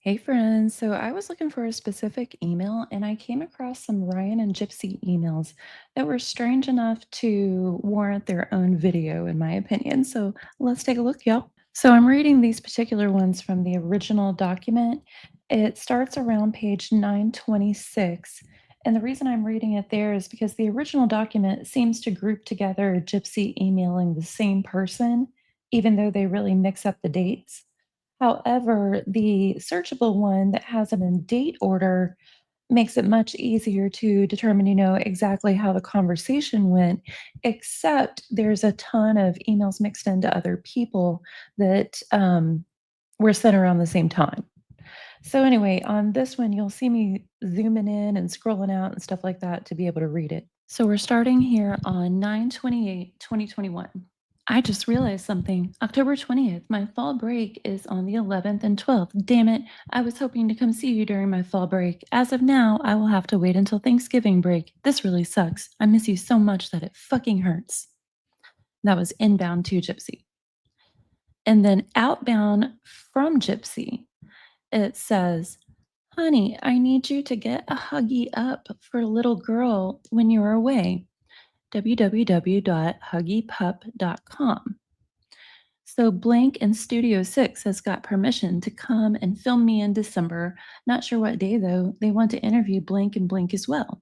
Hey friends, so I was looking for a specific email and I came across some Ryan and Gypsy emails that were strange enough to warrant their own video, in my opinion. So let's take a look, y'all. So I'm reading these particular ones from the original document. It starts around page 926. And the reason I'm reading it there is because the original document seems to group together Gypsy emailing the same person, even though they really mix up the dates. However, the searchable one that has them in date order makes it much easier to determine, exactly how the conversation went, except there's a ton of emails mixed into other people that were sent around the same time. So, anyway, on this one, you'll see me zooming in and scrolling out and stuff like that to be able to read it. So, we're starting here on 9/28, 2021. I just realized something. October 20th, my fall break is on the 11th and 12th. Damn it. I was hoping to come see you during my fall break. As of now, I will have to wait until Thanksgiving break. This really sucks. I miss you so much that it fucking hurts. That was inbound to Gypsy. And then outbound from Gypsy, it says, Honey, I need you to get a huggy up for little girl when you're away. www.huggypup.com. So Blank and Studio 6 has got permission to come and film me in December. Not sure what day, though. They want to interview Blank and Blink as well.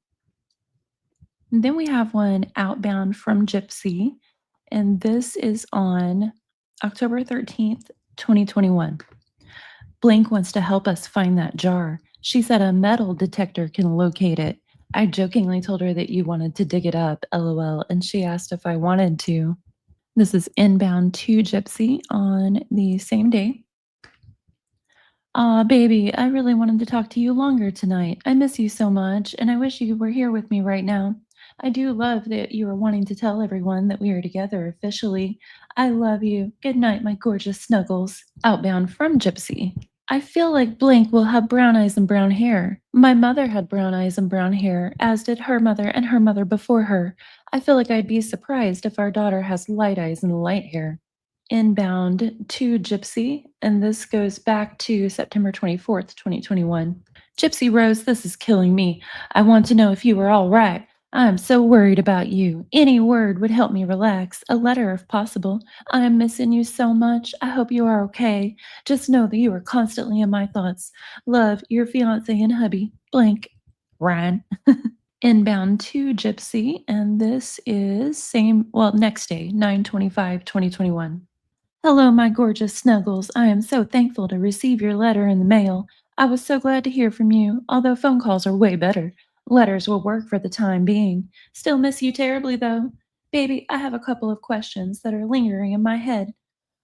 And then we have one outbound from Gypsy, and this is on October 13th, 2021. Blank wants to help us find that jar. She said a metal detector can locate it. I jokingly told her that you wanted to dig it up, lol, and she asked if I wanted to. This is inbound to Gypsy on the same day. Aw, baby, I really wanted to talk to you longer tonight. I miss you so much, and I wish you were here with me right now. I do love that you are wanting to tell everyone that we are together officially. I love you. Good night, my gorgeous snuggles. Outbound from Gypsy. I feel like Blink will have brown eyes and brown hair. My mother had brown eyes and brown hair, as did her mother and her mother before her. I feel like I'd be surprised if our daughter has light eyes and light hair. Inbound to Gypsy, and this goes back to September 24th, 2021. Gypsy Rose, this is killing me. I want to know if you are all right. I am so worried about you. Any word would help me relax. A letter if possible. I am missing you so much. I hope you are okay. Just know that you are constantly in my thoughts. Love, your fiance and hubby, Blank. Ryan. Inbound to Gypsy, and this is next day, 9/25, 2021. Hello, my gorgeous snuggles. I am so thankful to receive your letter in the mail. I was so glad to hear from you, although phone calls are way better. Letters will work for the time being. Still miss you terribly, though. Baby, I have a couple of questions that are lingering in my head.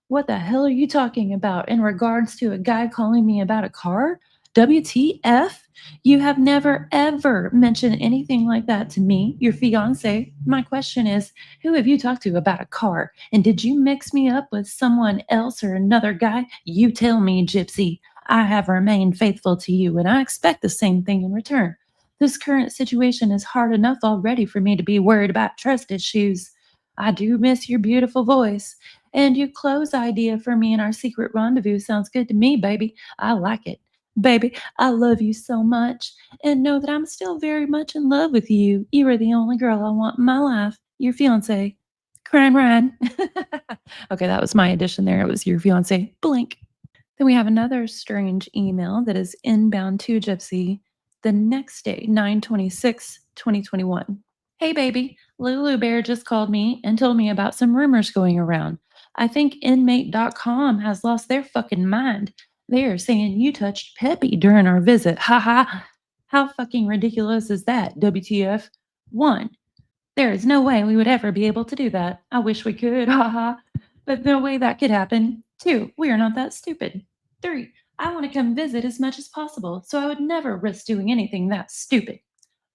What the hell are you talking about in regards to a guy calling me about a car? WTF? You have never ever mentioned anything like that to me, your fiance. My question is, who have you talked to about a car? And did you mix me up with someone else or another guy? You tell me, Gypsy. I have remained faithful to you, and I expect the same thing in return. This current situation is hard enough already for me to be worried about trust issues. I do miss your beautiful voice. And your clothes idea for me and our secret rendezvous sounds good to me, baby. I like it. Baby, I love you so much. And know that I'm still very much in love with you. You are the only girl I want in my life. Your fiance, Crime Ryan. Okay, that was my addition there. It was your fiance, Blink. Then we have another strange email that is inbound to Gypsy the next day, 9/26, 2021. Hey, baby, Lulu Bear just called me and told me about some rumors going around. I think inmate.com has lost their fucking mind. They are saying you touched Peppy during our visit. Ha ha. How fucking ridiculous is that, WTF? One, there is no way we would ever be able to do that. I wish we could, haha. But no way that could happen. Two, we are not that stupid. Three, I want to come visit as much as possible, so I would never risk doing anything that stupid.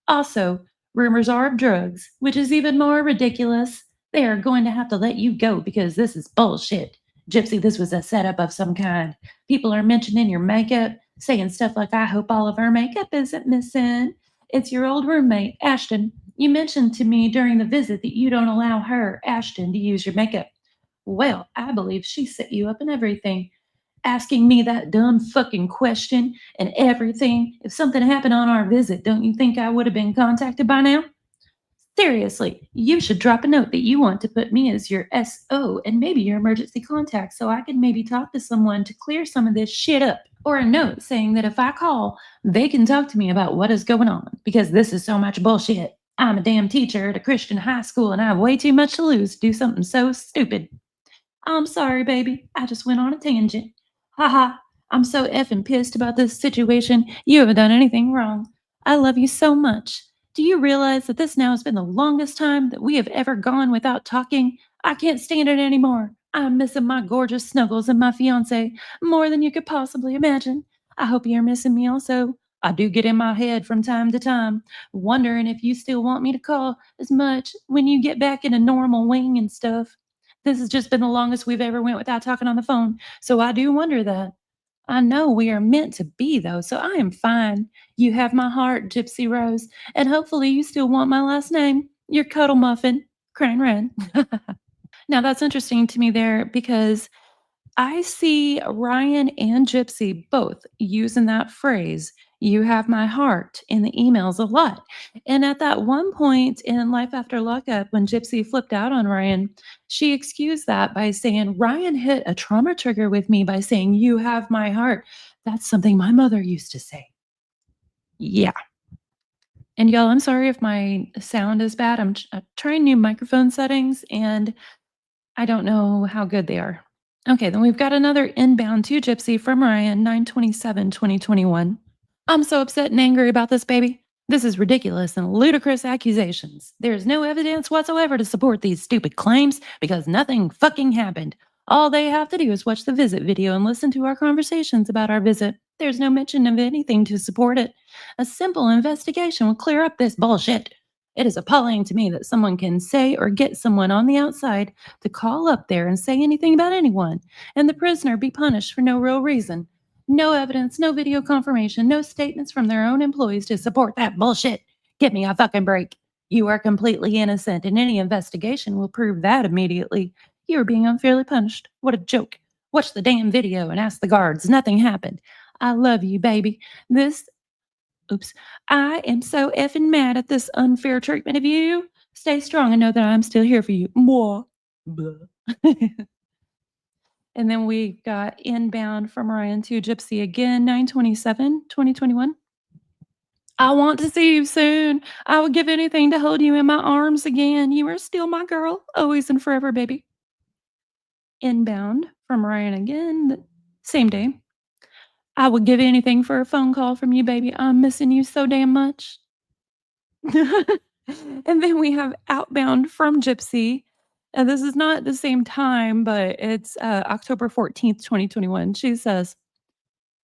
Also, rumors are of drugs, which is even more ridiculous. They are going to have to let you go because this is bullshit. Gypsy, this was a setup of some kind. People are mentioning your makeup, saying stuff like, I hope all of our makeup isn't missing. It's your old roommate, Ashton. You mentioned to me during the visit that you don't allow her, Ashton, to use your makeup. Well, I believe she set you up and everything. asking me that dumb fucking question and everything. If something happened on our visit, don't you think I would have been contacted by now? Seriously, you should drop a note that you want to put me as your SO and maybe your emergency contact so I can maybe talk to someone to clear some of this shit up. Or a note saying that if I call, they can talk to me about what is going on because this is so much bullshit. I'm a damn teacher at a Christian high school and I have way too much to lose to do something so stupid. I'm sorry, baby. I just went on a tangent. Haha. I'm so effing pissed about this situation. You haven't done anything wrong. I love you so much. Do you realize that this now has been the longest time that we have ever gone without talking? I can't stand it anymore. I'm missing my gorgeous snuggles and my fiance more than you could possibly imagine. I hope you're missing me also. I do get in my head from time to time, wondering if you still want me to call as much when you get back in a normal wing and stuff. This has just been the longest we've ever went without talking on the phone, so I do wonder that. I know we are meant to be, though, so I am fine. You have my heart, Gypsy Rose, and hopefully you still want my last name. Your cuddle muffin, Crane Ren. Now, that's interesting to me there because I see Ryan and Gypsy both using that phrase, "You have my heart," in the emails a lot. And at that one point in Life After Lockup, when Gypsy flipped out on Ryan, she excused that by saying, "Ryan hit a trauma trigger with me by saying, 'You have my heart.' That's something my mother used to say." Yeah. And y'all, I'm sorry if my sound is bad. I'm trying new microphone settings and I don't know how good they are. Okay, then we've got another inbound to Gypsy from Ryan, 9/27/2021. I'm so upset and angry about this, baby. This is ridiculous and ludicrous accusations. There is no evidence whatsoever to support these stupid claims because nothing fucking happened. All they have to do is watch the visit video and listen to our conversations about our visit. There's no mention of anything to support it. A simple investigation will clear up this bullshit. It is appalling to me that someone can say or get someone on the outside to call up there and say anything about anyone, and the prisoner be punished for no real reason. No evidence, no video confirmation, no statements from their own employees to support that bullshit. Give me a fucking break. You are completely innocent, and any investigation will prove that immediately. You are being unfairly punished. What a joke. Watch the damn video and ask the guards. Nothing happened. I love you, baby. This, oops, I am so effing mad at this unfair treatment of you. Stay strong and know that I'm still here for you. Mwah. Blah. And then we got inbound from Ryan to Gypsy again, 9/27/2021. I want to see you soon. I would give anything to hold you in my arms again. You are still my girl, always and forever, baby. Inbound from Ryan again, same day. I would give anything for a phone call from you, baby. I'm missing you so damn much. And then we have outbound from Gypsy. And this is not the same time, but it's October 14th, 2021. She says,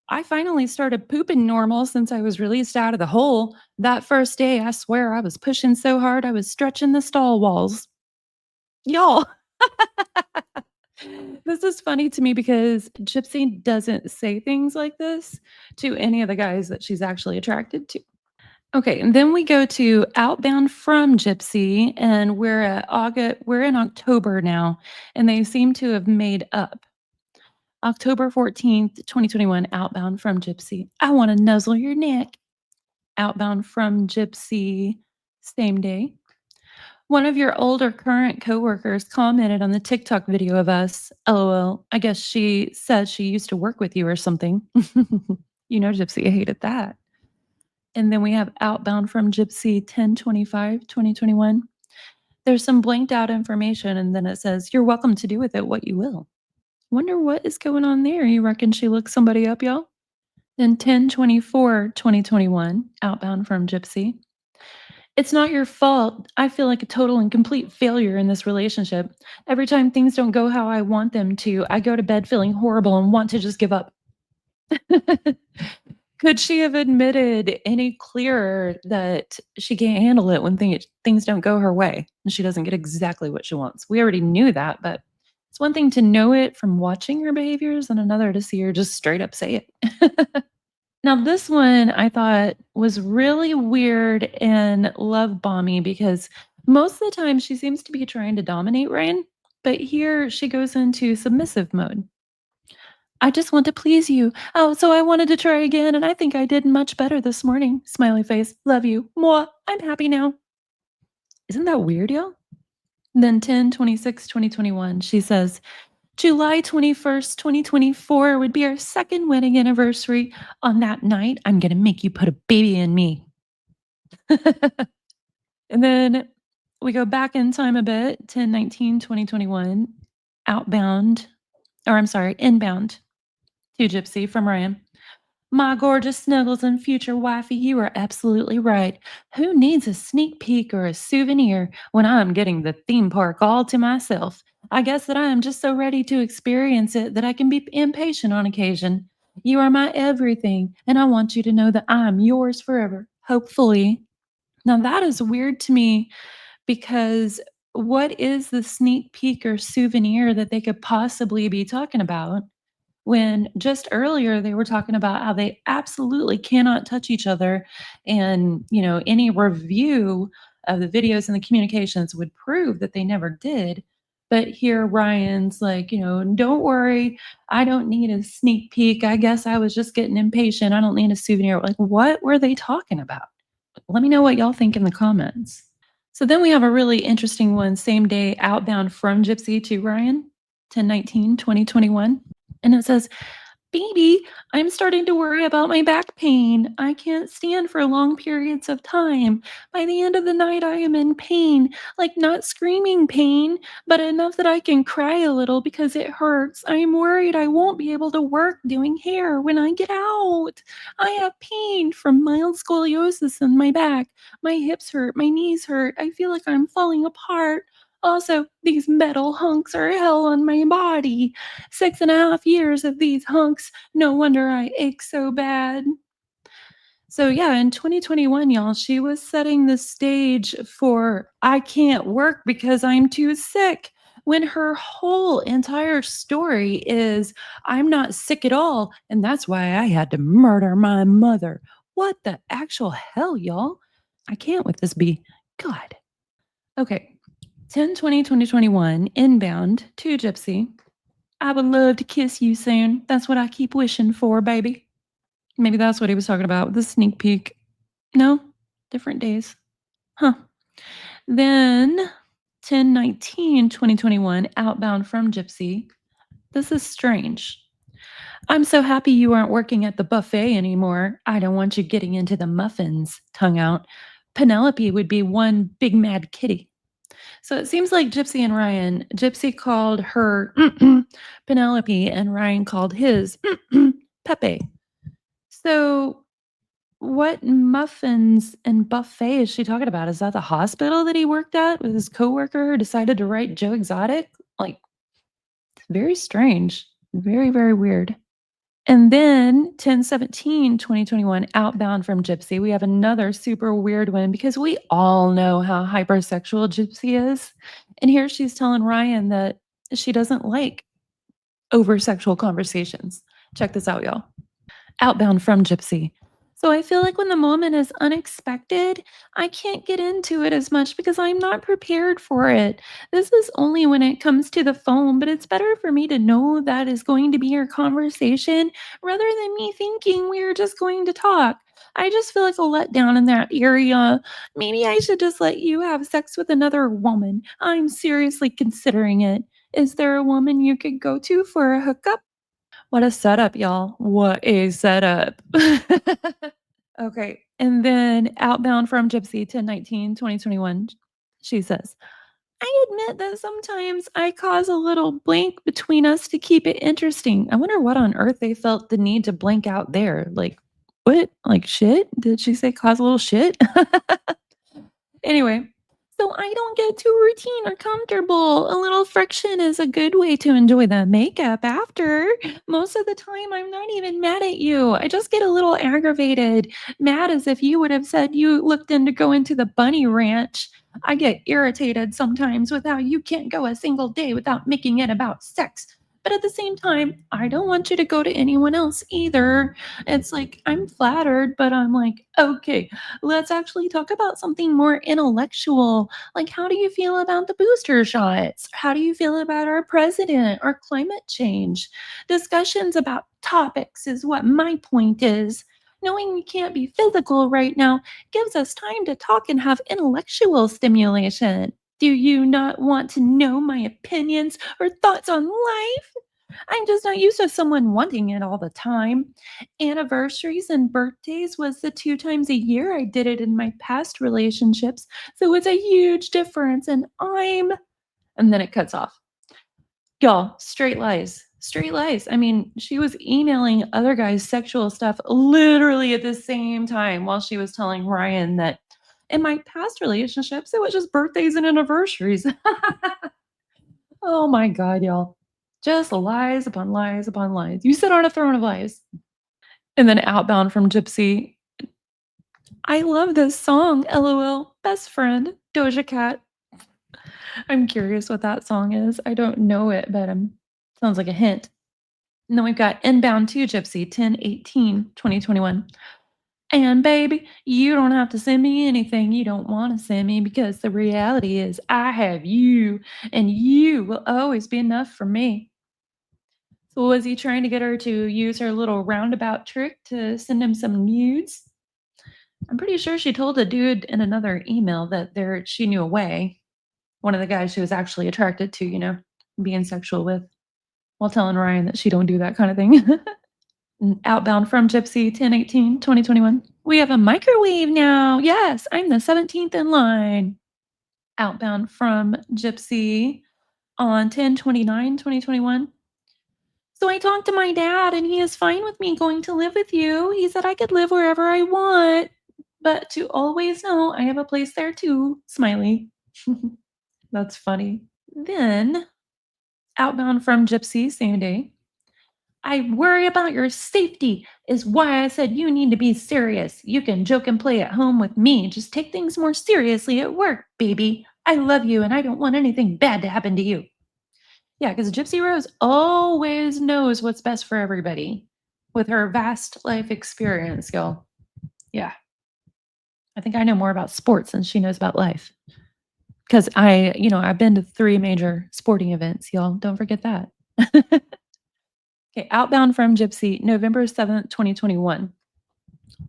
I finally started pooping normal since I was released out of the hole. That first day, I swear I was pushing so hard I was stretching the stall walls. Y'all, this is funny to me because Gypsy doesn't say things like this to any of the guys that she's actually attracted to. Okay, and then we go to outbound from Gypsy, and we're at August. We're in October now, and they seem to have made up. October 14th, 2021, outbound from Gypsy. I want to nuzzle your neck. Outbound from Gypsy, same day. One of your older current coworkers commented on the TikTok video of us. LOL. I guess she said she used to work with you or something. Gypsy hated that. And then we have outbound from Gypsy 10/25/2021. There's some blanked out information, and then it says, "You're welcome to do with it what you will." Wonder what is going on there. You reckon she looked somebody up, y'all? Then 10/24/2021, outbound from Gypsy. It's not your fault. I feel like a total and complete failure in this relationship. Every time things don't go how I want them to, I go to bed feeling horrible and want to just give up. Could she have admitted any clearer that she can't handle it when things don't go her way and she doesn't get exactly what she wants? We already knew that, but it's one thing to know it from watching her behaviors and another to see her just straight up say it. Now, this one I thought was really weird and love bomby because most of the time she seems to be trying to dominate Ryan, but here she goes into submissive mode. I just want to please you. Oh, so I wanted to try again, and I think I did much better this morning. Smiley face. Love you. Moi. I'm happy now. Isn't that weird, y'all? Then 10/26/2021, she says, July 21st, 2024 would be our second wedding anniversary. On that night, I'm going to make you put a baby in me. And then we go back in time a bit, 10/19/2021, outbound, or I'm sorry, inbound to Gypsy from Ryan. My gorgeous snuggles and future wifey, you are absolutely right. Who needs a sneak peek or a souvenir when I'm getting the theme park all to myself? I guess that I am just so ready to experience it that I can be impatient on occasion. You are my everything, and I want you to know that I'm yours forever, hopefully. Now, that is weird to me because what is the sneak peek or souvenir that they could possibly be talking about? When just earlier they were talking about how they absolutely cannot touch each other, and any review of the videos and the communications would prove that they never did. But here Ryan's like, don't worry, I don't need a sneak peek. I guess I was just getting impatient. I don't need a souvenir. Like, what were they talking about? Let me know what y'all think in the comments. So then we have a really interesting one, same day outbound from Gypsy to Ryan, 10/19/2021. And it says, Baby, I'm starting to worry about my back pain. I can't stand for long periods of time. By the end of the night, I am in pain, like not screaming pain, but enough that I can cry a little because it hurts. I am worried I won't be able to work doing hair when I get out. I have pain from mild scoliosis in my back. My hips hurt, my knees hurt. I feel like I'm falling apart. Also, these metal hunks are hell on my body. 6.5 years of these hunks. No wonder I ache so bad. So, yeah, in 2021, y'all, she was setting the stage for I can't work because I'm too sick. When her whole entire story is I'm not sick at all, and that's why I had to murder my mother. What the actual hell, y'all? I can't with this bee. God. Okay. 10/20/2021, inbound to Gypsy. I would love to kiss you soon. That's what I keep wishing for, baby. Maybe that's what he was talking about with the sneak peek. No? Different days. Huh. Then 10/19/2021, outbound from Gypsy. This is strange. I'm so happy you aren't working at the buffet anymore. I don't want you getting into the muffins, tongue out. Penelope would be one big mad kitty. So it seems like Gypsy and Ryan, Gypsy called her Penelope and Ryan called his Pepe. So what muffins and buffet is she talking about? Is that the hospital that he worked at with his coworker who decided to write Joe Exotic? Like, very strange. Very, very weird. And then 10/17/2021, outbound from Gypsy, we have another super weird one because we all know how hypersexual Gypsy is. And here she's telling Ryan that she doesn't like over sexual conversations. Check this out, y'all. Outbound from Gypsy. So I feel like when the moment is unexpected, I can't get into it as much because I'm not prepared for it. This is only when it comes to the phone, but it's better for me to know that is going to be your conversation rather than me thinking we're just going to talk. I just feel like a letdown in that area. Maybe I should just let you have sex with another woman. I'm seriously considering it. Is there a woman you could go to for a hookup? What a setup, y'all. What a setup. Okay. And then outbound from Gypsy to 2021, she says, I admit that sometimes I cause a little blank between us to keep it interesting. I wonder what on earth they felt the need to blank out there. Like, what? Like shit? Did she say cause a little shit? Anyway, so I don't get too routine or comfortable. A little friction is a good way to enjoy the makeup after. Most of the time, I'm not even mad at you. I just get a little aggravated, mad as if you would have said you looked in to go into the bunny ranch. I get irritated sometimes with how you can't go a single day without making it about sex. But at the same time, I don't want you to go to anyone else either. It's like, I'm flattered, but I'm like, okay, let's actually talk about something more intellectual. Like, how do you feel about the booster shots? How do you feel about our president or climate change? Discussions about topics is what my point is. Knowing we can't be physical right now gives us time to talk and have intellectual stimulation. Do you not want to know my opinions or thoughts on life? I'm just not used to someone wanting it all the time. Anniversaries and birthdays was the 2 times a year I did it in my past relationships, so it's a huge difference, and then it cuts off. Y'all, straight lies. Straight lies. I mean, she was emailing other guys sexual stuff literally at the same time while she was telling Ryan that in my past relationships, it was just birthdays and anniversaries. Oh my God, y'all. Just lies upon lies upon lies. You sit on a throne of lies. And then Outbound from Gypsy. I love this song. LOL. Best friend. Doja Cat. I'm curious what that song is. I don't know it, but sounds like a hint. And then we've got Inbound to Gypsy, 10/18/2021. And baby, you don't have to send me anything you don't want to send me because the reality is I have you and you will always be enough for me. So was he trying to get her to use her little roundabout trick to send him some nudes? I'm pretty sure she told a dude in another email that she knew a way. One of the guys she was actually attracted to, being sexual with, while telling Ryan that she don't do that kind of thing. Outbound from Gypsy, 10/18/2021. We have a microwave now. Yes, I'm the 17th in line. Outbound from Gypsy on 10/29/2021. So I talked to my dad and he is fine with me going to live with you. He said I could live wherever I want, but to always know I have a place there too. Smiley. That's funny. Then outbound from Gypsy, same day. I worry about your safety, is why I said you need to be serious. You can joke and play at home with me. Just take things more seriously at work, baby. I love you and I don't want anything bad to happen to you. Yeah, because Gypsy Rose always knows what's best for everybody with her vast life experience, y'all. Yeah, I think I know more about sports than she knows about life. Because I've been to 3 major sporting events, y'all. Don't forget that. Okay, outbound from Gypsy, November 7th, 2021.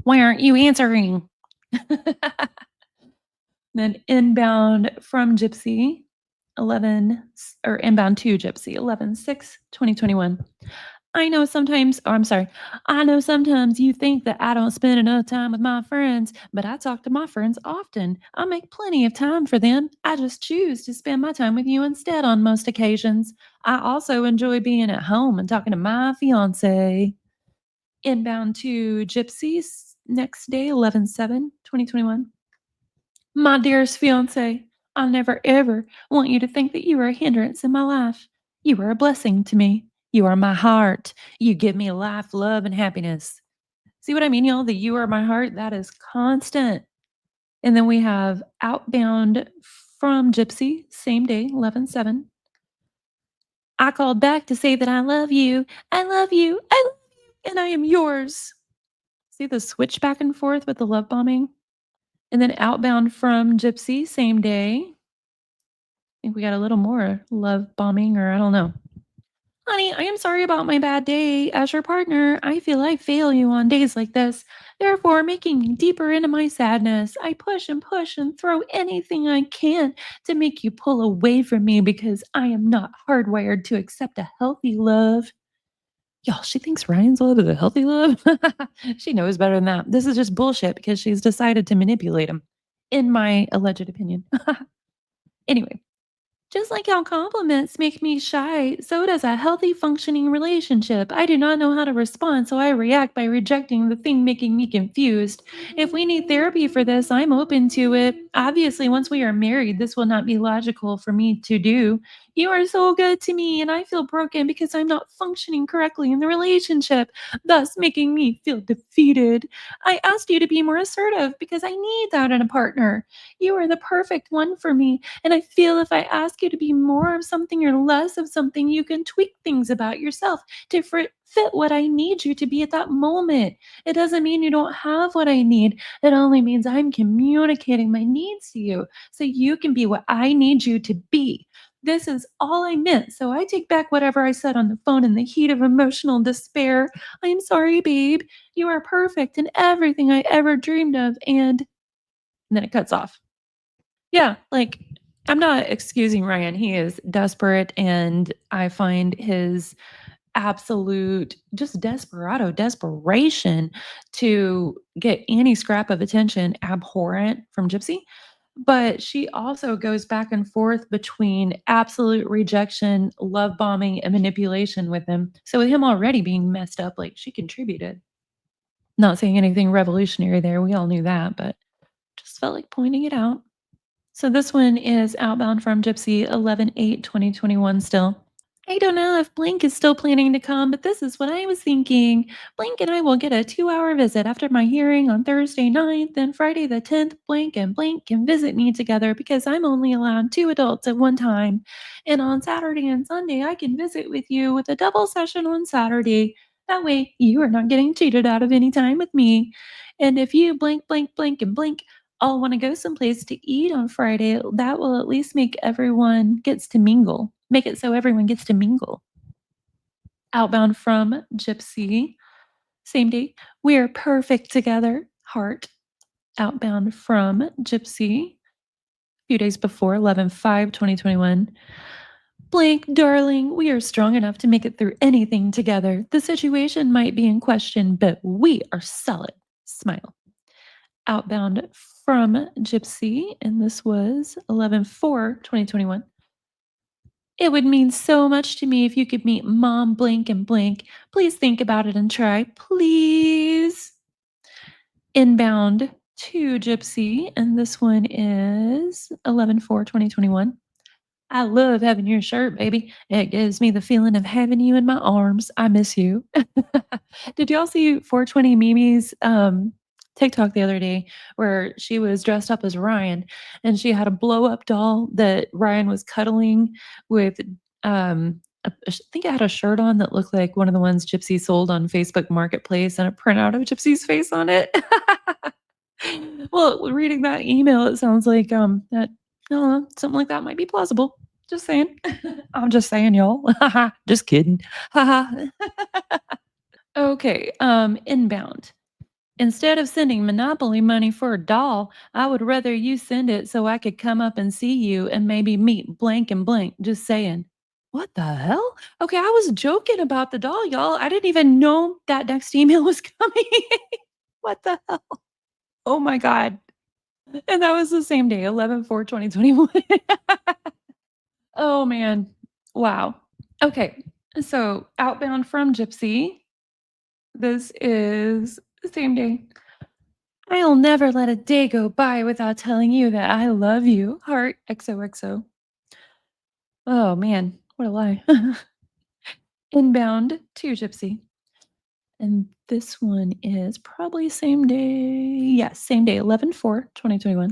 Why aren't you answering? Then inbound from Gypsy, 11, or inbound to Gypsy, 11/6/2021. I'm sorry. I know sometimes you think that I don't spend enough time with my friends, but I talk to my friends often. I make plenty of time for them. I just choose to spend my time with you instead on most occasions. I also enjoy being at home and talking to my fiance. Inbound to Gypsies, next day, 11/7/2021. My dearest fiance, I never ever want you to think that you are a hindrance in my life. You are a blessing to me. You are my heart. You give me life, love, and happiness. See what I mean, y'all? The you are my heart, that is constant. And then we have outbound from Gypsy, same day, 11/7. I called back to say that I love you. I love you. I love you. And I am yours. See the switch back and forth with the love bombing? And then outbound from Gypsy, same day. I think we got a little more love bombing, or I don't know. Honey, I am sorry about my bad day. As your partner, I feel I fail you on days like this, therefore making me deeper into my sadness. I push and throw anything I can to make you pull away from me because I am not hardwired to accept a healthy love. Y'all, she thinks Ryan's love is a healthy love. She knows better than that. This is just bullshit because she's decided to manipulate him, in my alleged opinion. Anyway, just like how compliments make me shy, so does a healthy functioning relationship. I do not know how to respond, so I react by rejecting the thing making me confused. If we need therapy for this, I'm open to it. Obviously, once we are married, this will not be logical for me to do. You are so good to me, and I feel broken because I'm not functioning correctly in the relationship, thus making me feel defeated. I asked you to be more assertive because I need that in a partner. You are the perfect one for me, and I feel if I ask you to be more of something or less of something, you can tweak things about yourself to fit what I need you to be at that moment. It doesn't mean you don't have what I need. It only means I'm communicating my needs to you so you can be what I need you to be. This is all I meant. So I take back whatever I said on the phone in the heat of emotional despair. I'm sorry, babe. You are perfect and everything I ever dreamed of. And then it cuts off. Yeah, like I'm not excusing Ryan. He is desperate, and I find his absolute just desperation to get any scrap of attention abhorrent from Gypsy. But she also goes back and forth between absolute rejection, love bombing, and manipulation with him. So with him already being messed up, like she contributed. Not saying anything revolutionary there. We all knew that, but just felt like pointing it out. So this one is outbound from Gypsy 11/8/2021 still. I don't know if Blink is still planning to come, but this is what I was thinking. Blink and I will get a 2-hour visit after my hearing on Thursday 9th and Friday the 10th. Blink and Blink can visit me together because I'm only allowed 2 adults at one time. And on Saturday and Sunday, I can visit with you with a double session on Saturday. That way, you are not getting cheated out of any time with me. And if you and blink all want to go someplace to eat on Friday, that will at least make it so everyone gets to mingle. Outbound from Gypsy, same day. We're perfect together, heart. Outbound from Gypsy, a few days before 11/5/2021. Blank, darling, we are strong enough to make it through anything together. The situation might be in question, but we are solid. Smile. Outbound from Gypsy, and this was 11/4/2021. It would mean so much to me if you could meet Mom Blink and Blink. Please think about it and try. Please. Inbound to Gypsy, and this one is 11/4/2021. I love having your shirt, baby. It gives me the feeling of having you in my arms. I miss you. Did y'all see 420 Mimi's TikTok the other day where she was dressed up as Ryan and she had a blow up doll that Ryan was cuddling with I think it had a shirt on that looked like one of the ones Gypsy sold on Facebook Marketplace and a printout of Gypsy's face on it. Well, reading that email, it sounds like that something like that might be plausible. Just saying. I'm just saying, y'all. Just kidding. Okay, inbound. Instead of sending Monopoly money for a doll, I would rather you send it so I could come up and see you and maybe meet blank and blank. Just saying. What the hell? Okay, I was joking about the doll, y'all. I didn't even know that next email was coming. What the hell? Oh my God. And that was the same day, 11/4/2021. Oh, man. Wow. Okay. So outbound from Gypsy. This is the same day. I'll never let a day go by without telling you that I love you. Heart XOXO. Oh, man. What a lie. Inbound to Gypsy. And this one is probably same day. Yes, same day, 11/4/2021.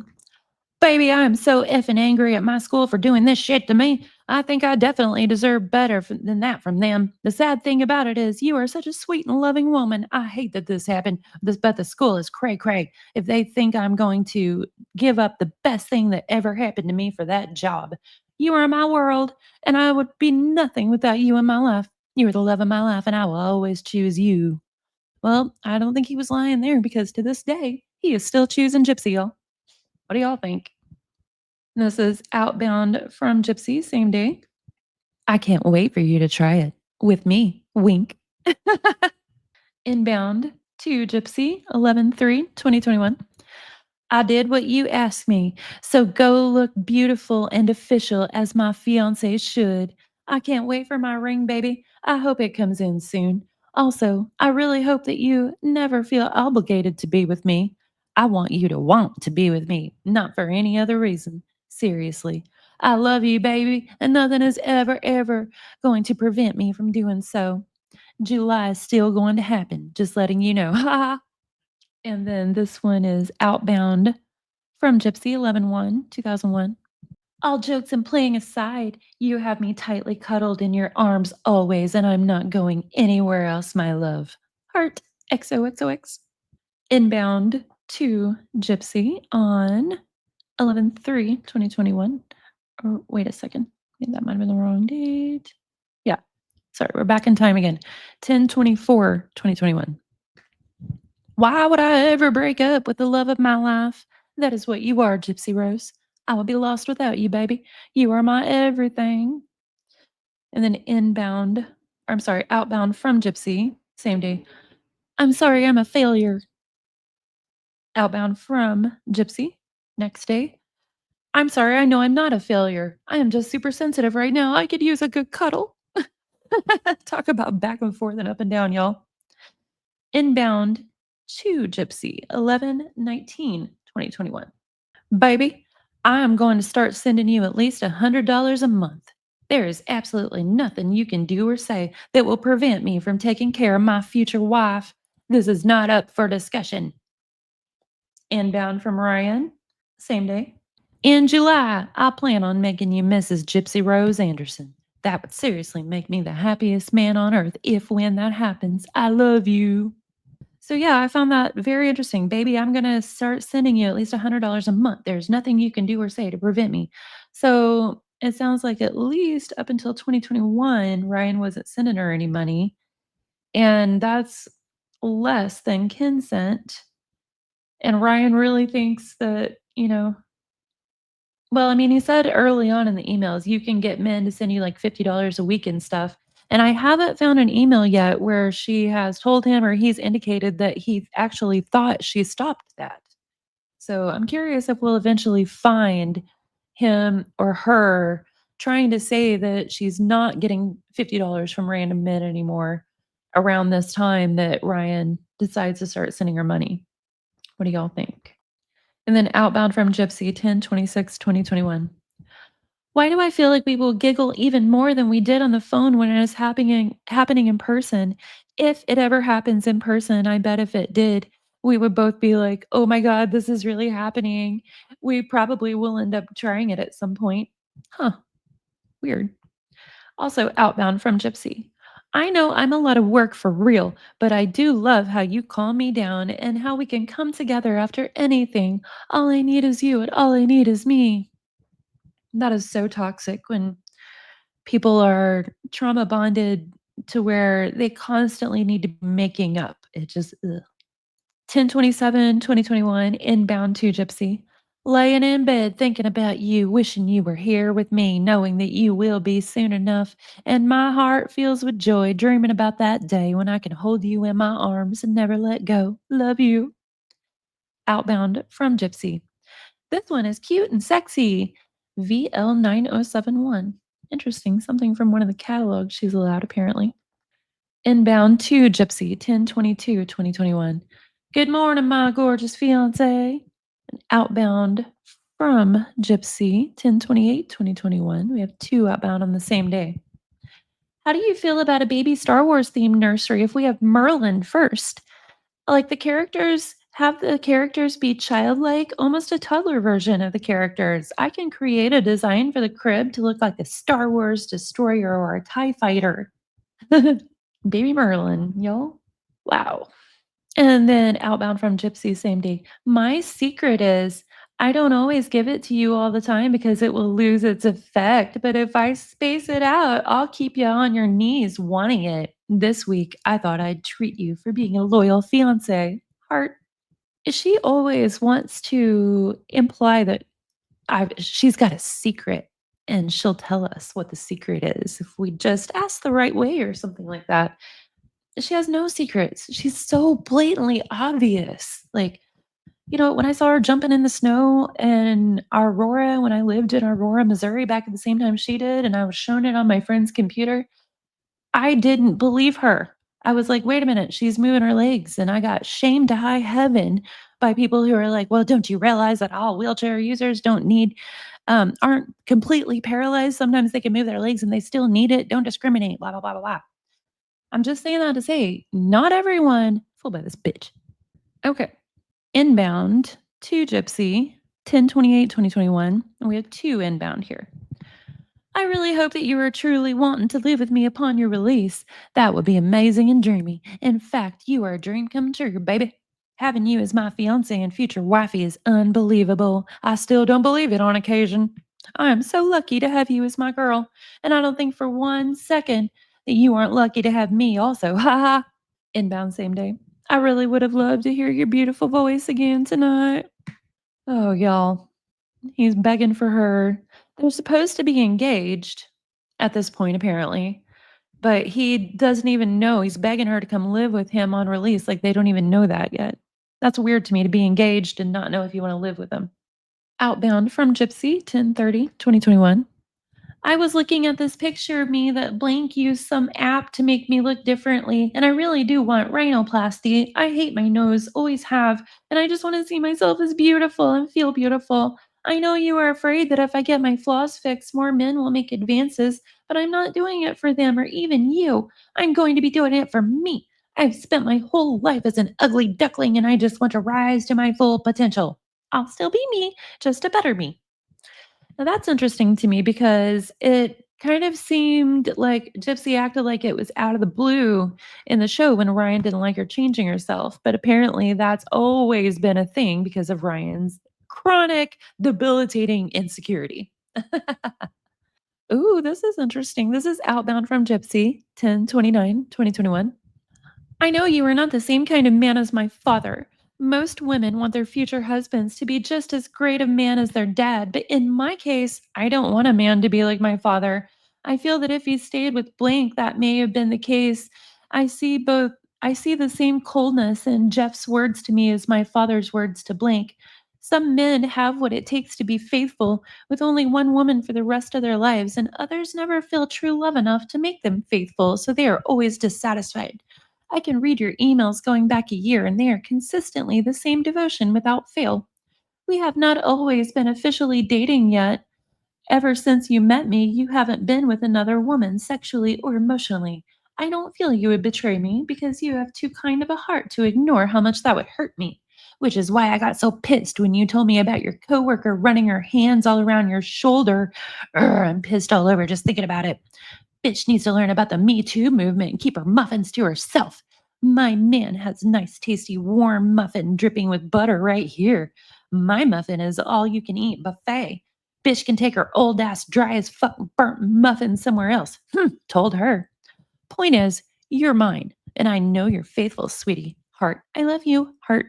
Baby, I am so effing angry at my school for doing this shit to me. I think I definitely deserve better than that from them. The sad thing about it is, you are such a sweet and loving woman. I hate that this happened, but the school is cray cray. If they think I'm going to give up the best thing that ever happened to me for that job, you are my world, and I would be nothing without you in my life. You are the love of my life, and I will always choose you. Well, I don't think he was lying there because to this day, he is still choosing Gypsy, y'all. What do y'all think? This is outbound from Gypsy, same day. I can't wait for you to try it with me. Wink. Inbound to Gypsy, 11/3/2021. I did what you asked me, so go look beautiful and official as my fiance should. I can't wait for my ring, baby. I hope it comes in soon. Also, I really hope that you never feel obligated to be with me. I want you to want to be with me, not for any other reason. Seriously. I love you, baby, and nothing is ever, ever going to prevent me from doing so. July is still going to happen, just letting you know. Ha! And then this one is Outbound from Gypsy 11 2001. All jokes and playing aside, you have me tightly cuddled in your arms always, and I'm not going anywhere else, my love. Heart XOXOX. Inbound to Gypsy on 11/3/2021. Or wait a second. I think that might have been the wrong date. Yeah. Sorry, we're back in time again. 10/24/2021. Why would I ever break up with the love of my life? That is what you are, Gypsy Rose. I would be lost without you, baby. You are my everything. And then outbound from Gypsy, same day. I'm sorry, I'm a failure. Outbound from Gypsy, next day. I'm sorry, I know I'm not a failure. I am just super sensitive right now. I could use a good cuddle. Talk about back and forth and up and down, y'all. Inbound to Gypsy, 11/19/2021. Baby, I am going to start sending you at least $100 a month. There is absolutely nothing you can do or say that will prevent me from taking care of my future wife. This is not up for discussion. Inbound from Ryan, same day. In July, I plan on making you Mrs. Gypsy Rose Anderson. That would seriously make me the happiest man on earth if when that happens. I love you. So yeah, I found that very interesting. Baby, I'm going to start sending you at least $100 a month. There's nothing you can do or say to prevent me. So it sounds like at least up until 2021, Ryan wasn't sending her any money. And that's less than consent. And Ryan really thinks that, well, I mean, he said early on in the emails, you can get men to send you like $50 a week and stuff. And I haven't found an email yet where she has told him or he's indicated that he actually thought she stopped that. So I'm curious if we'll eventually find him or her trying to say that she's not getting $50 from random men anymore around this time that Ryan decides to start sending her money. What do y'all think? And then outbound from Gypsy 10/26/2021. Why do I feel like we will giggle even more than we did on the phone when it is happening in person? If it ever happens in person, I bet if it did, we would both be like, "Oh my god, this is really happening." We probably will end up trying it at some point. Huh, weird. Also outbound from Gypsy. I know I'm a lot of work for real, but I do love how you calm me down and how we can come together after anything. All I need is you, and all I need is me. That is so toxic when people are trauma bonded to where they constantly need to be making up. It just, ugh. 10/27/2021, inbound to Gypsy. Laying in bed thinking about you, wishing you were here with me, knowing that you will be soon enough. And my heart fills with joy, dreaming about that day when I can hold you in my arms and never let go. Love you. Outbound from Gypsy. This one is cute and sexy. VL9071. Interesting. Something from one of the catalogs she's allowed, apparently. Inbound to Gypsy 10/22/2021. Good morning, my gorgeous fiance. Outbound from Gypsy 10/28/2021. We have two outbound on the same day. How do you feel about a baby Star Wars themed nursery if we have Merlin first? Like have the characters be childlike, almost a toddler version of the characters. I can create a design for the crib to look like a Star Wars destroyer or a TIE fighter. Baby Merlin, y'all. Wow. And then outbound from Gypsy, same day. My secret is I don't always give it to you all the time because it will lose its effect. But if I space it out, I'll keep you on your knees wanting it. This week, I thought I'd treat you for being a loyal fiance. Heart. She always wants to imply that she's got a secret and she'll tell us what the secret is if we just ask the right way or something like that. She has no secrets. She's so blatantly obvious. Like, when I saw her jumping in the snow in Aurora, when I lived in Aurora, Missouri, back at the same time she did, and I was shown it on my friend's computer, I didn't believe her. I was like, wait a minute, she's moving her legs. And I got shamed to high heaven by people who are like, "Well, don't you realize that all wheelchair users don't need aren't completely paralyzed? Sometimes they can move their legs and they still need it. Don't discriminate, blah blah blah blah blah." I'm just saying that to say, not everyone fooled by this bitch. Okay. Inbound to Gypsy, 10/28/2021. And we have two inbound here. I really hope that you are truly wanting to live with me upon your release. That would be amazing and dreamy. In fact, you are a dream come true, baby. Having you as my fiance and future wifey is unbelievable. I still don't believe it on occasion. I am so lucky to have you as my girl, and I don't think for one second that you aren't lucky to have me also. Ha ha. Inbound same day. I really would have loved to hear your beautiful voice again tonight. Oh, y'all. He's begging for her. They're supposed to be engaged at this point, apparently, but he doesn't even know. He's begging her to come live with him on release. Like they don't even know that yet. That's weird to me to be engaged and not know if you want to live with them. Outbound from Gypsy, 10/30/2021. I was looking at this picture of me that blank used some app to make me look differently, and I really do want rhinoplasty. I hate my nose, always have, and I just want to see myself as beautiful and feel beautiful. I know you are afraid that if I get my flaws fixed, more men will make advances, but I'm not doing it for them or even you. I'm going to be doing it for me. I've spent my whole life as an ugly duckling, and I just want to rise to my full potential. I'll still be me, just a better me. Now that's interesting to me because it kind of seemed like Gypsy acted like it was out of the blue in the show when Ryan didn't like her changing herself. But apparently that's always been a thing because of Ryan's chronic, debilitating insecurity. Ooh, this is interesting. This is outbound from Gypsy, 10/29/2021. I know you are not the same kind of man as my father. Most women want their future husbands to be just as great a man as their dad, but in my case, I don't want a man to be like my father. I feel that if he stayed with blank, that may have been the case. I see both I see the same coldness in Jeff's words to me as my father's words to blank. Some men have what it takes to be faithful with only one woman for the rest of their lives, and others never feel true love enough to make them faithful, so they are always dissatisfied. I can read your emails going back a year, and they are consistently the same devotion without fail. We have not always been officially dating yet. Ever since you met me, you haven't been with another woman sexually or emotionally. I don't feel you would betray me because you have too kind of a heart to ignore how much that would hurt me. Which is why I got so pissed when you told me about your coworker running her hands all around your shoulder. I'm pissed all over just thinking about it. Bitch needs to learn about the Me Too movement and keep her muffins to herself. My man has nice, tasty, warm muffin dripping with butter right here. My muffin is all you can eat buffet. Bitch can take her old ass dry as fuck burnt muffin somewhere else. Told her. Point is, you're mine, and I know you're faithful, sweetie. Heart. I love you. Heart.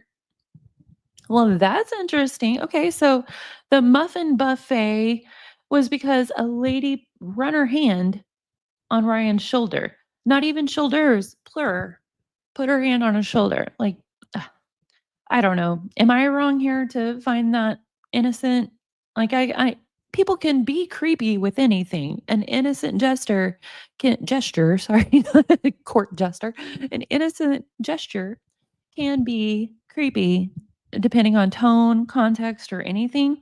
Well, that's interesting. Okay, so the muffin buffet was because a lady run her hand on Ryan's shoulder. Not even shoulders, plur. Put her hand on his shoulder. Like, ugh, I don't know. Am I wrong here to find that innocent? Like, people can be creepy with anything. An innocent gesture, sorry, court jester, an innocent gesture can be creepy depending on tone, context, or anything.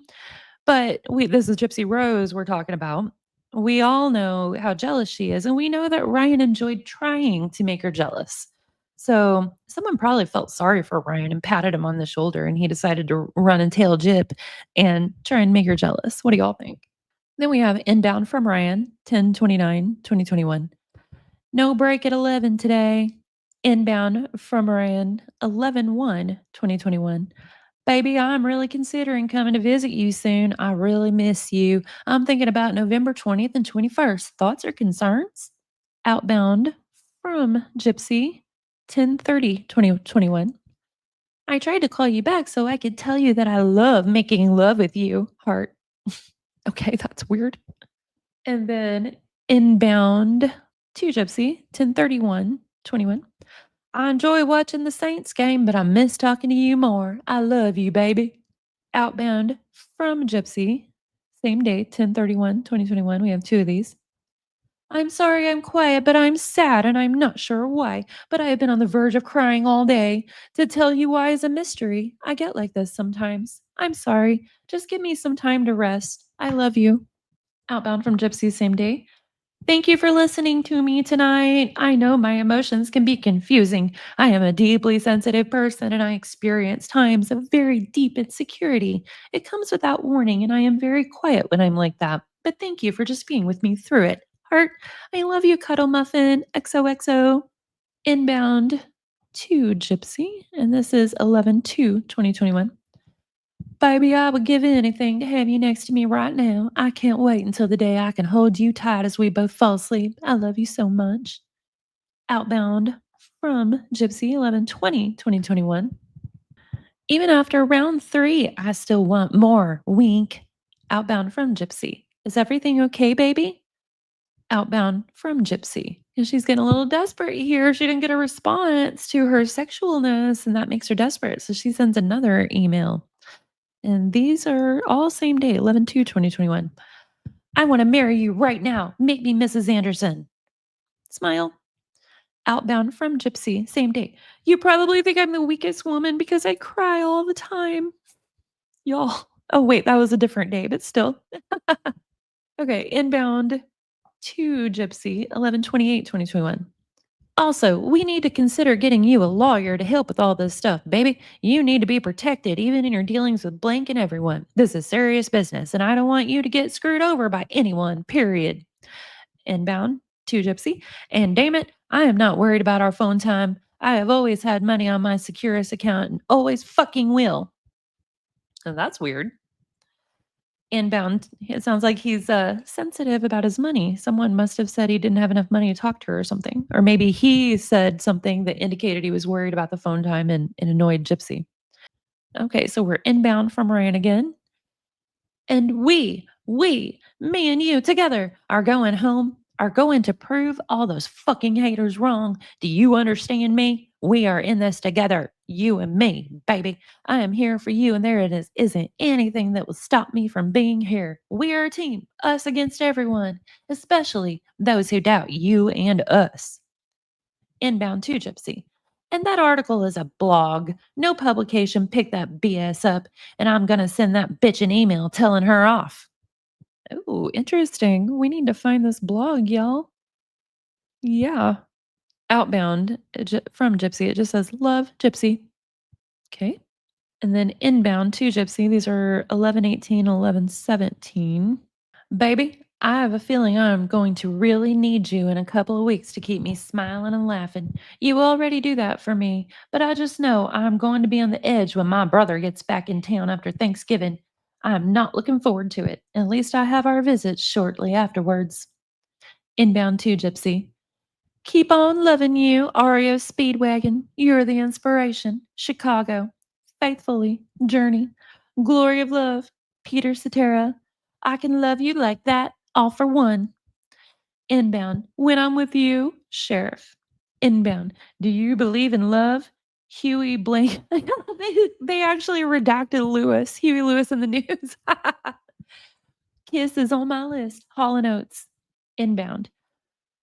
But this is Gypsy Rose we're talking about. We all know how jealous she is, and we know that Ryan enjoyed trying to make her jealous. So someone probably felt sorry for Ryan and patted him on the shoulder, and he decided to run and tail Jip and try and make her jealous. What do y'all think? Then we have inbound from Ryan, 10/29/2021. No break at 11 today. Inbound from Ryan, 11/1/2021. Baby, I'm really considering coming to visit you soon. I really miss you. I'm thinking about November 20th and 21st. Thoughts or concerns? Outbound from Gypsy, 10/30/2021. I tried to call you back so I could tell you that I love making love with you. Heart. Okay, that's weird. And then inbound to Gypsy, 10/31/21. I enjoy watching the Saints game, but I miss talking to you more. I love you, baby. Outbound from Gypsy, same date, 10/31/2021. We have two of these. I'm sorry I'm quiet, but I'm sad and I'm not sure why. But I have been on the verge of crying all day. To tell you why is a mystery. I get like this sometimes. I'm sorry. Just give me some time to rest. I love you. Outbound from Gypsy, same day. Thank you for listening to me tonight. I know my emotions can be confusing. I am a deeply sensitive person and I experience times of very deep insecurity. It comes without warning, and I am very quiet when I'm like that. But thank you for just being with me through it. Heart, I love you, Cuddle Muffin. XOXO. Inbound to Gypsy. And this is 11/2/2021. Baby, I would give anything to have you next to me right now. I can't wait until the day I can hold you tight as we both fall asleep. I love you so much. Outbound from Gypsy 11/20/2021. Even after round three, I still want more. Wink. Outbound from Gypsy. Is everything okay, baby? Outbound from Gypsy. And she's getting a little desperate here. She didn't get a response to her sexualness, and that makes her desperate. So she sends another email. And these are all same day, 11/2/2021. I want to marry you right now. Make me Mrs. Anderson. Smile. Outbound from Gypsy, same day. You probably think I'm the weakest woman because I cry all the time. Y'all. Oh, wait, that was a different day, but still. Okay, inbound to Gypsy, 11/28/2021. Also, we need to consider getting you a lawyer to help with all this stuff, baby. You need to be protected even in your dealings with blank and everyone. This is serious business, and I don't want you to get screwed over by anyone, period. Inbound to Gypsy. And damn it, I am not worried about our phone time. I have always had money on my Securus account and always fucking will. Oh, that's weird. Inbound, it sounds like he's sensitive about his money. Someone must have said he didn't have enough money to talk to her or something. Or maybe he said something that indicated he was worried about the phone time and annoyed Gypsy. Okay, so we're inbound from Ryan again. And me and you together are going home, are going to prove all those fucking haters wrong. Do you understand me? We are in this together, you and me, baby. I am here for you, and there it is. Isn't anything that will stop me from being here. We are a team, us against everyone, especially those who doubt you and us. Inbound to Gypsy. And that article is a blog. No publication picked that BS up, and I'm going to send that bitch an email telling her off. Oh, interesting. We need to find this blog, y'all. Yeah. Outbound from Gypsy. It just says, love Gypsy. Okay. And then inbound to Gypsy. These are 11/18, 11/17. Baby, I have a feeling I'm going to really need you in a couple of weeks to keep me smiling and laughing. You already do that for me, but I just know I'm going to be on the edge when my brother gets back in town after Thanksgiving. I'm not looking forward to it. At least I have our visit shortly afterwards. Inbound to Gypsy. Keep on loving you, Ario Speedwagon. You're the inspiration. Chicago. Faithfully. Journey. Glory of love. Peter Cetera. I can love you like that, all for one. Inbound. When I'm with you, Sheriff. Inbound. Do you believe in love? Huey Blank. they actually redacted Lewis. Huey Lewis in the news. Kiss is on my list. Hall and Oates. Inbound.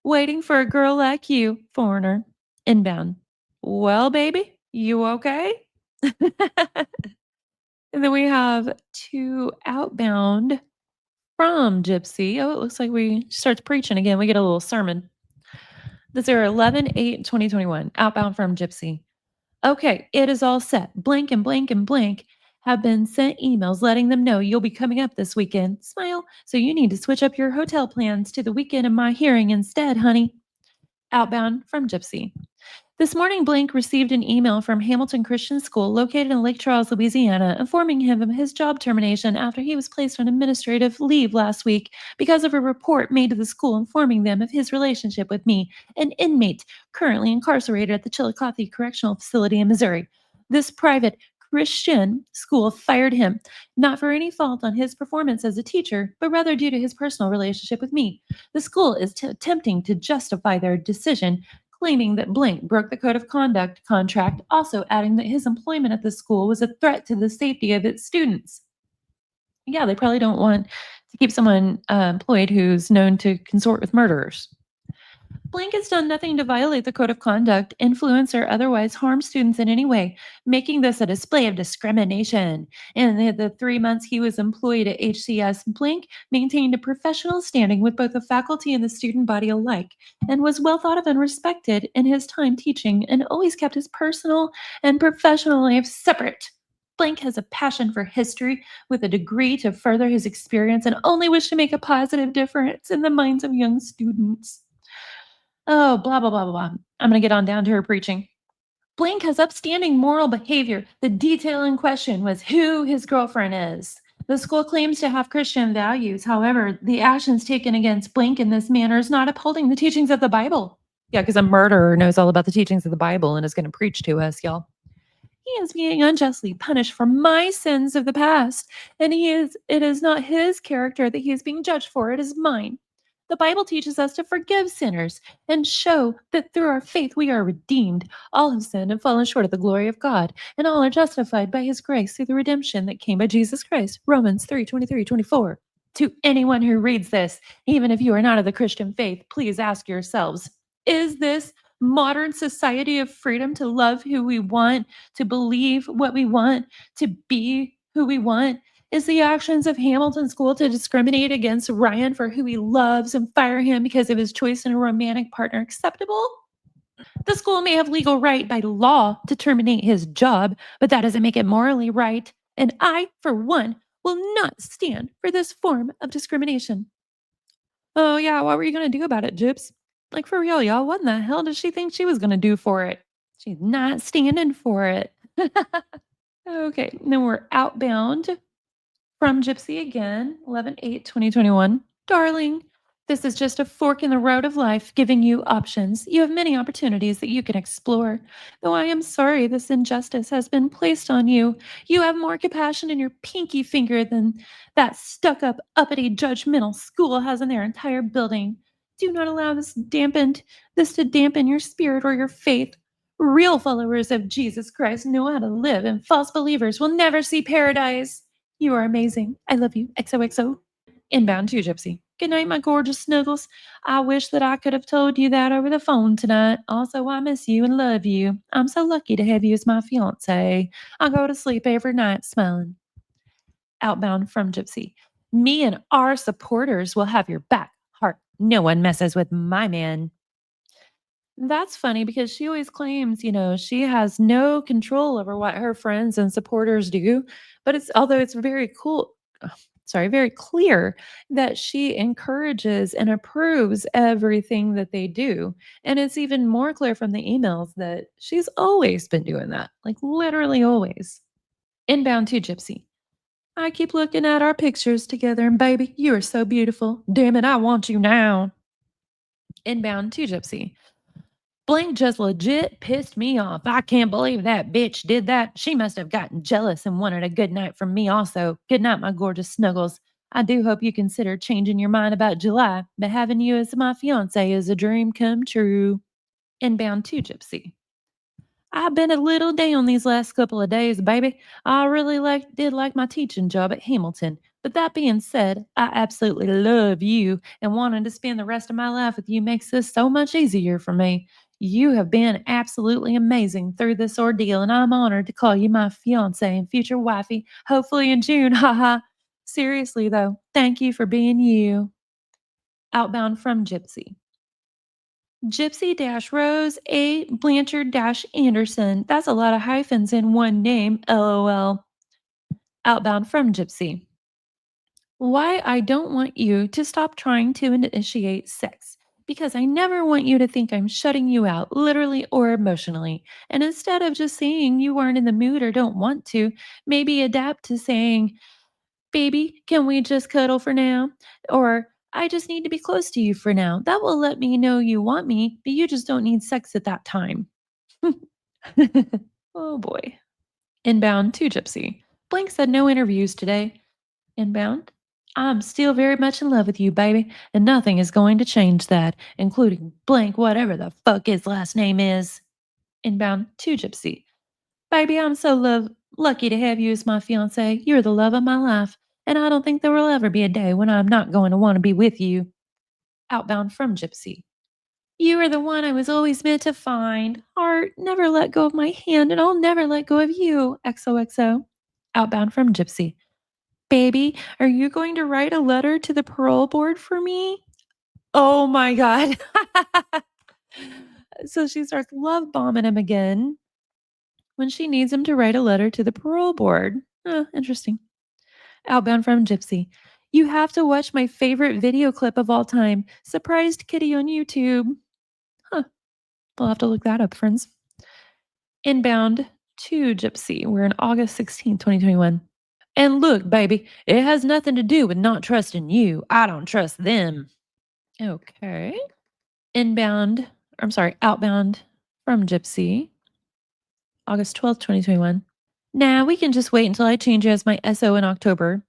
Waiting for a girl like you, foreigner. Inbound. Well, baby, you okay? And then we have two outbound from Gypsy. Oh, it looks like we starts preaching again. We get a little sermon. These are 11/8/2021. Outbound from Gypsy. Okay, it is all set. Blank and blank and blank have been sent emails letting them know you'll be coming up this weekend. Smile. So you need to switch up your hotel plans to the weekend of my hearing instead, honey. Outbound from Gypsy. This morning, Blank received an email from Hamilton Christian School, located in Lake Charles, Louisiana, informing him of his job termination after he was placed on administrative leave last week because of a report made to the school informing them of his relationship with me, an inmate currently incarcerated at the Chillicothe Correctional Facility in Missouri. This private Christian school fired him, not for any fault on his performance as a teacher, but rather due to his personal relationship with me. The school is attempting to justify their decision, claiming that Blank broke the code of conduct contract, also adding that his employment at the school was a threat to the safety of its students. Yeah, they probably don't want to keep someone employed who's known to consort with murderers. Blank has done nothing to violate the code of conduct, influence, or otherwise harm students in any way, making this a display of discrimination. In the 3 months he was employed at HCS, Blank maintained a professional standing with both the faculty and the student body alike, and was well thought of and respected in his time teaching, and always kept his personal and professional life separate. Blank has a passion for history with a degree to further his experience and only wish to make a positive difference in the minds of young students. Oh, blah, blah, blah, blah, blah. I'm going to get on down to her preaching. Blank has upstanding moral behavior. The detail in question was who his girlfriend is. The school claims to have Christian values. However, the actions taken against Blank in this manner is not upholding the teachings of the Bible. Yeah, because a murderer knows all about the teachings of the Bible and is going to preach to us, y'all. He is being unjustly punished for my sins of the past, and it is not his character that he is being judged for, it is mine. The Bible teaches us to forgive sinners and show that through our faith we are redeemed. All have sinned and fallen short of the glory of God, and all are justified by his grace through the redemption that came by Jesus Christ. Romans 3:23-24. To anyone who reads this, even if you are not of the Christian faith, please ask yourselves, is this modern society of freedom to love who we want, to believe what we want, to be who we want? Is the actions of Hamilton School to discriminate against Ryan for who he loves and fire him because of his choice in a romantic partner acceptable? The school may have legal right by law to terminate his job, but that doesn't make it morally right. And I, for one, will not stand for this form of discrimination. Oh, yeah, what were you going to do about it, Jips? Like, for real, y'all, what in the hell does she think she was going to do for it? She's not standing for it. Okay, then we're outbound from Gypsy again, 11/8/2021. Darling, this is just a fork in the road of life, giving you options. You have many opportunities that you can explore. Though I am sorry this injustice has been placed on you, you have more compassion in your pinky finger than that stuck up, uppity, judgmental school has in their entire building. Do not allow this to dampen your spirit or your faith. Real followers of Jesus Christ know how to live, and false believers will never see paradise. You are amazing. I love you. XOXO. Inbound to Gypsy. Good night, my gorgeous snuggles. I wish that I could have told you that over the phone tonight. Also, I miss you and love you. I'm so lucky to have you as my fiance. I go to sleep every night smiling. Outbound from Gypsy. Me and our supporters will have your back. Heart. No one messes with my man. That's funny because she always claims, she has no control over what her friends and supporters do. But although it's very cool, sorry, very clear that she encourages and approves everything that they do. And it's even more clear from the emails that she's always been doing that, like literally always. Inbound to Gypsy. I keep looking at our pictures together, and baby, you are so beautiful. Damn it, I want you now. Inbound to Gypsy. Blank just legit pissed me off. I can't believe that bitch did that. She must have gotten jealous and wanted a good night from me also. Good night, my gorgeous snuggles. I do hope you consider changing your mind about July, but having you as my fiance is a dream come true. Inbound to Gypsy. I've been a little down these last couple of days, baby. I really did like my teaching job at Hamilton. But that being said, I absolutely love you, and wanting to spend the rest of my life with you makes this so much easier for me. You have been absolutely amazing through this ordeal, and I'm honored to call you my fiance and future wifey, hopefully in June. Haha. Seriously though, thank you for being you. Outbound from Gypsy. Gypsy dash Rose A. Blanchard dash Anderson. That's a lot of hyphens in one name. LOL. Outbound from Gypsy. Why I don't want you to stop trying to initiate sex. Because I never want you to think I'm shutting you out, literally or emotionally. And instead of just saying you aren't in the mood or don't want to, maybe adapt to saying, baby, can we just cuddle for now? Or I just need to be close to you for now. That will let me know you want me, but you just don't need sex at that time. Oh boy. Inbound to Gypsy. Blank said no interviews today. Inbound. I'm still very much in love with you, baby, and nothing is going to change that, including blank whatever the fuck his last name is. Inbound to Gypsy. Baby, I'm so lucky to have you as my fiance. You're the love of my life, and I don't think there will ever be a day when I'm not going to want to be with you. Outbound from Gypsy. You are the one I was always meant to find. Heart, never let go of my hand, and I'll never let go of you. XOXO. Outbound from Gypsy. Baby, are you going to write a letter to the parole board for me? Oh my God. So she starts love bombing him again when she needs him to write a letter to the parole board. Interesting. Outbound from Gypsy. You have to watch my favorite video clip of all time, Surprised Kitty on YouTube. Huh. We'll have to look that up, friends. Inbound to Gypsy. We're in August 16th, 2021. And look, baby, it has nothing to do with not trusting you. I don't trust them. Okay. Inbound, I'm sorry, outbound from Gypsy, August 12th, 2021. Nah, we can just wait until I change you as my SO in October.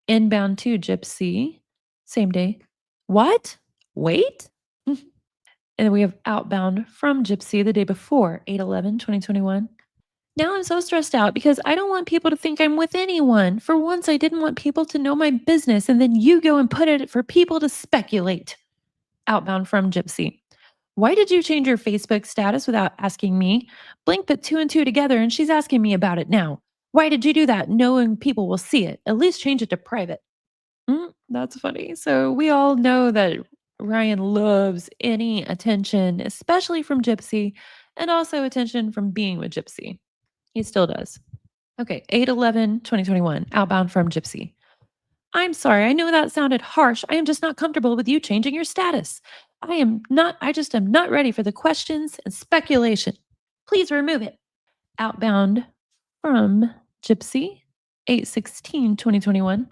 Inbound to Gypsy, same day. What? Wait? And then we have outbound from Gypsy the day before, 8/11/2021. Now I'm so stressed out because I don't want people to think I'm with anyone. For once, I didn't want people to know my business, and then you go and put it for people to speculate. Outbound from Gypsy. Why did you change your Facebook status without asking me? Blink put two and two together and she's asking me about it now. Why did you do that knowing people will see it? At least change it to private. That's funny. So we all know that Ryan loves any attention, especially from Gypsy, and also attention from being with Gypsy. He still does. Okay, 8/11/2021, outbound from Gypsy. I'm sorry. I know that sounded harsh. I am just not comfortable with you changing your status. I just am not ready for the questions and speculation. Please remove it. Outbound from Gypsy, 8/16/2021.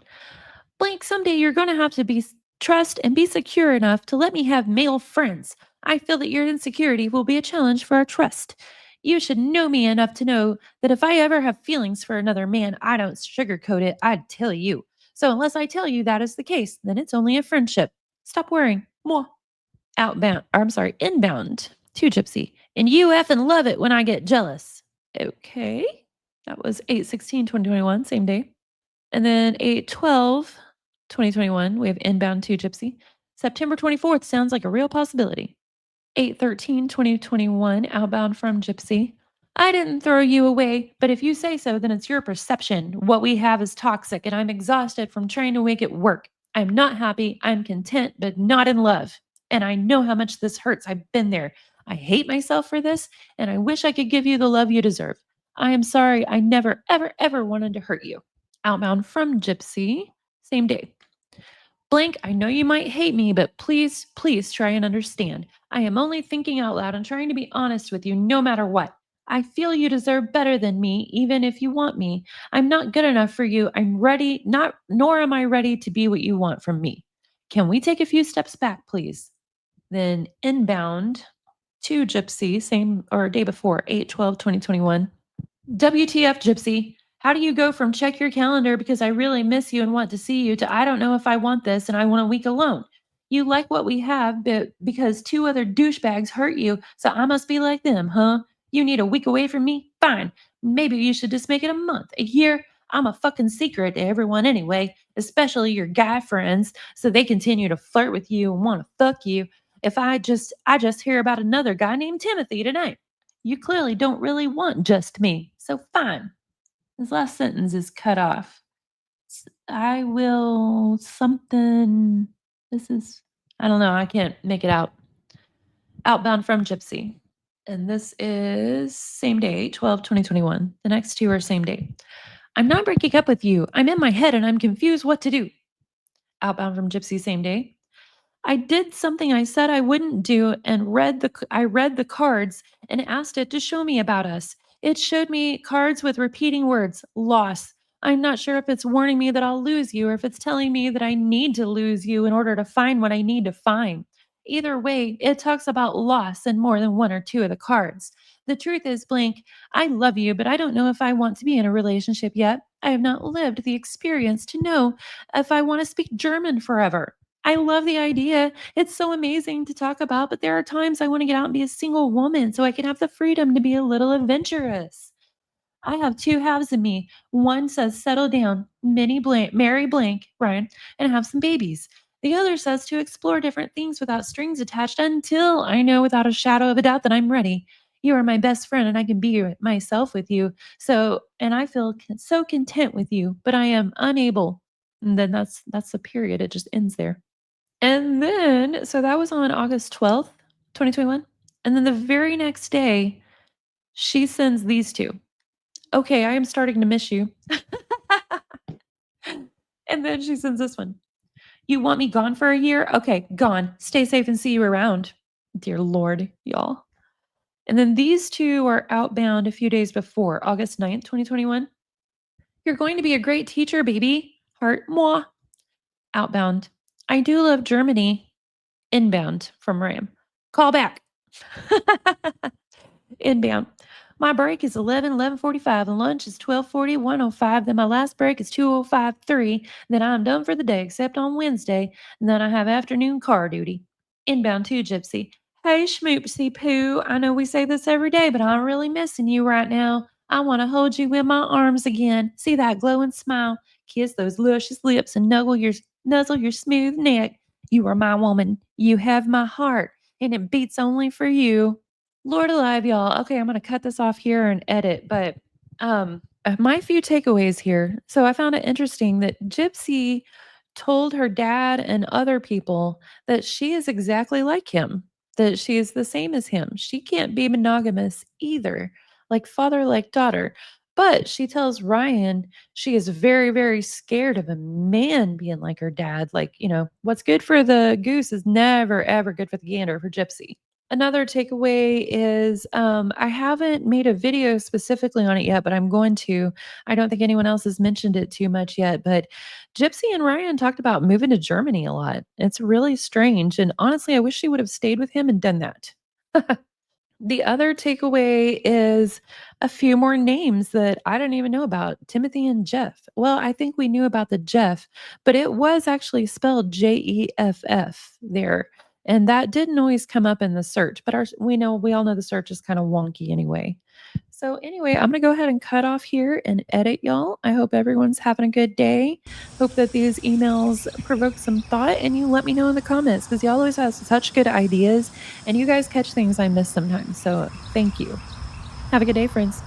Blank, someday you're going to have to trust and be secure enough to let me have male friends. I feel that your insecurity will be a challenge for our trust. You should know me enough to know that if I ever have feelings for another man, I don't sugarcoat it. I'd tell you. So unless I tell you that is the case, then it's only a friendship. Stop worrying. Mwah. Inbound to Gypsy. And you effing love it when I get jealous. Okay. That was 8/16/2021, same day. And then 8/12/2021, we have inbound to Gypsy. September 24th sounds like a real possibility. 8/13/2021, outbound from Gypsy. I didn't throw you away, but if you say so, then it's your perception. What we have is toxic, and I'm exhausted from trying to make it work. I'm not happy. I'm content, but not in love. And I know how much this hurts. I've been there. I hate myself for this, and I wish I could give you the love you deserve. I am sorry. I never, ever, ever wanted to hurt you. Outbound from Gypsy, same day. Blank, I know you might hate me, but please, please try and understand. I am only thinking out loud and trying to be honest with you no matter what. I feel you deserve better than me, even if you want me. I'm not good enough for you. I'm ready, not nor am I ready to be what you want from me. Can we take a few steps back, please? Then inbound to Gypsy, same or day before, 8/12/2021. WTF, Gypsy? How do you go from check your calendar because I really miss you and want to see you to I don't know if I want this and I want a week alone? You like what we have, but because two other douchebags hurt you, so I must be like them, huh? You need a week away from me? Fine. Maybe you should just make it a month, a year. I'm a fucking secret to everyone anyway, especially your guy friends, so they continue to flirt with you and want to fuck you. If I just hear about another guy named Timothy tonight. You clearly don't really want just me, so fine. This last sentence is cut off. I will something. This is, I don't know, I can't make it out. Outbound from Gypsy. And this is same day, 12/2021. The next two are same day. I'm not breaking up with you. I'm in my head and I'm confused what to do. Outbound from Gypsy, same day. I did something I said I wouldn't do and I read the cards and asked it to show me about us. It showed me cards with repeating words, loss. I'm not sure if it's warning me that I'll lose you or if it's telling me that I need to lose you in order to find what I need to find. Either way, it talks about loss in more than one or two of the cards. The truth is, blank, I love you, but I don't know if I want to be in a relationship yet. I have not lived the experience to know if I want to speak German forever. I love the idea. It's so amazing to talk about, but there are times I want to get out and be a single woman so I can have the freedom to be a little adventurous. I have two halves of me. One says settle down, marry blank, Ryan, and have some babies. The other says to explore different things without strings attached until I know without a shadow of a doubt that I'm ready. You are my best friend and I can be myself with you. So, and I feel so content with you, but I am unable. And then that's the period. It just ends there. And then, so that was on August 12th, 2021. And then the very next day, she sends these two. Okay, I am starting to miss you. And then she sends this one. You want me gone for a year? Okay, gone. Stay safe and see you around. Dear Lord, y'all. And then these two are outbound a few days before, August 9th, 2021. You're going to be a great teacher, baby. Heart, moi. Outbound. I do love Germany. Inbound from Ram. Call back. Inbound. My break is 11:45, and lunch is 12:40, 1:05. Then my last break is 2:05:3. Then I'm done for the day, except on Wednesday. And then I have afternoon car duty. Inbound to Gypsy. Hey, Schmoopsy Poo. I know we say this every day, but I'm really missing you right now. I want to hold you in my arms again. See that glowing smile. Kiss those luscious lips and nuzzle your smooth neck. You are my woman. You have my heart, and it beats only for you. Lord alive, y'all. Okay, I'm gonna cut this off here and edit, but my few takeaways here. So I found it interesting that Gypsy told her dad and other people that she is exactly like him, that she is the same as him. She can't be monogamous either, like father, like daughter. But she tells Ryan she is very, very scared of a man being like her dad. Like, what's good for the goose is never, ever good for the gander for Gypsy. Another takeaway is I haven't made a video specifically on it yet, but I'm going to. I don't think anyone else has mentioned it too much yet, but Gypsy and Ryan talked about moving to Germany a lot. It's really strange. And honestly, I wish she would have stayed with him and done that. The other takeaway is a few more names that I didn't even know about. Timothy and Jeff. Well, I think we knew about the Jeff, but it was actually spelled Jeff there. And that didn't always come up in the search, but we all know the search is kind of wonky anyway. So anyway, I'm going to go ahead and cut off here and edit y'all. I hope everyone's having a good day. Hope that these emails provoke some thought and you let me know in the comments because y'all always have such good ideas and you guys catch things I miss sometimes. So thank you. Have a good day, friends.